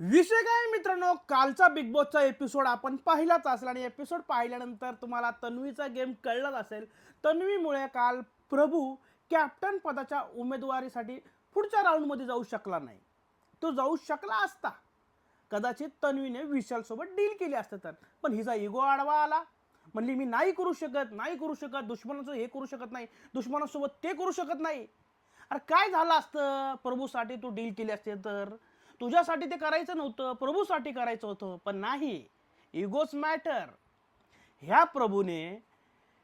विषय काय मित्रांनो, कालचा बिग बॉसचा एपिसोड आपण पाहिलाच असेल आणि एपिसोड पाहिल्यानंतर तुम्हाला तन्वीचा गेम कळलाच असेल. तन्वीमुळे काल प्रभू कॅप्टन पदाच्या उमेदवारीसाठी पुढच्या राऊंडमध्ये जाऊ शकला नाही. तो जाऊ शकला असता कदाचित तन्वीने विशालसोबत डील केली असते तर, पण हिचा इगो आडवा आला. म्हणली मी नाही करू शकत, नाही करू शकत, दुश्मनाचं हे करू शकत नाही, दुश्मनासोबत ते करू शकत नाही. अरे काय झालं असतं, प्रभूसाठी तू डील केली असते तर. तुझ्यासाठी ते करायचं नव्हतं, प्रभूसाठी करायचं होतं, पण नाही. इगोच मॅटर. ह्या प्रभूने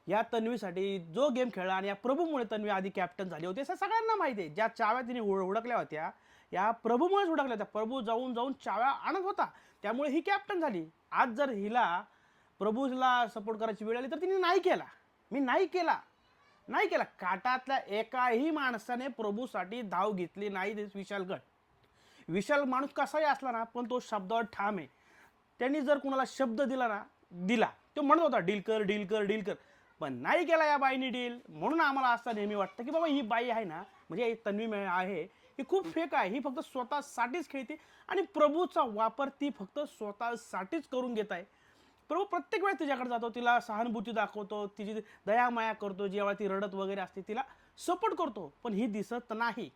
या तन्वीसाठी जो गेम खेळला आणि या प्रभूमुळे तन्वी आधी कॅप्टन झाली होती असं सगळ्यांना माहिती आहे. ज्या चाव्या तिने हुडकल्या होत्या या प्रभूमुळेच हुडकल्या होत्या. प्रभू जाऊन जाऊन चाव्या आणत होता, त्यामुळे ही कॅप्टन झाली. आज जर हिला प्रभूला सपोर्ट करायची वेळ आली तर तिने नाही केला. मी नाही केला, नाही केला. काटातल्या एकाही माणसाने प्रभूसाठी धाव घेतली नाही. विशाल माणूस कसाही असला ना, पण तो शब्दावर ठाम आहे. त्यांनी जर कुणाला शब्द दिला ना, दिला, तो म्हणत होता डील कर, डील कर, डील कर, पण नाही केला या बाईने डील. म्हणून आम्हाला असं नेहमी वाटतं की बाबा ही बाई आहे ना, म्हणजे तन्वी आहे, ही खूप फेक आहे. ही फक्त स्वतःसाठीच खेळते आणि प्रभूचा वापर ती फक्त स्वतःसाठीच करून घेत आहे. प्रभू प्रत्येक वेळेस तिच्याकडे जातो, तिला सहानुभूती दाखवतो, तिची दयामाया करतो, जेव्हा ती रडत वगैरे असते तिला सपोर्ट करतो, पण ही दिसत नाही.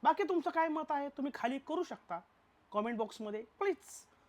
बाकी तुमचं काय मत आहे तुम्ही खाली करू शकता कॉमेंट बॉक्समध्ये प्लीज.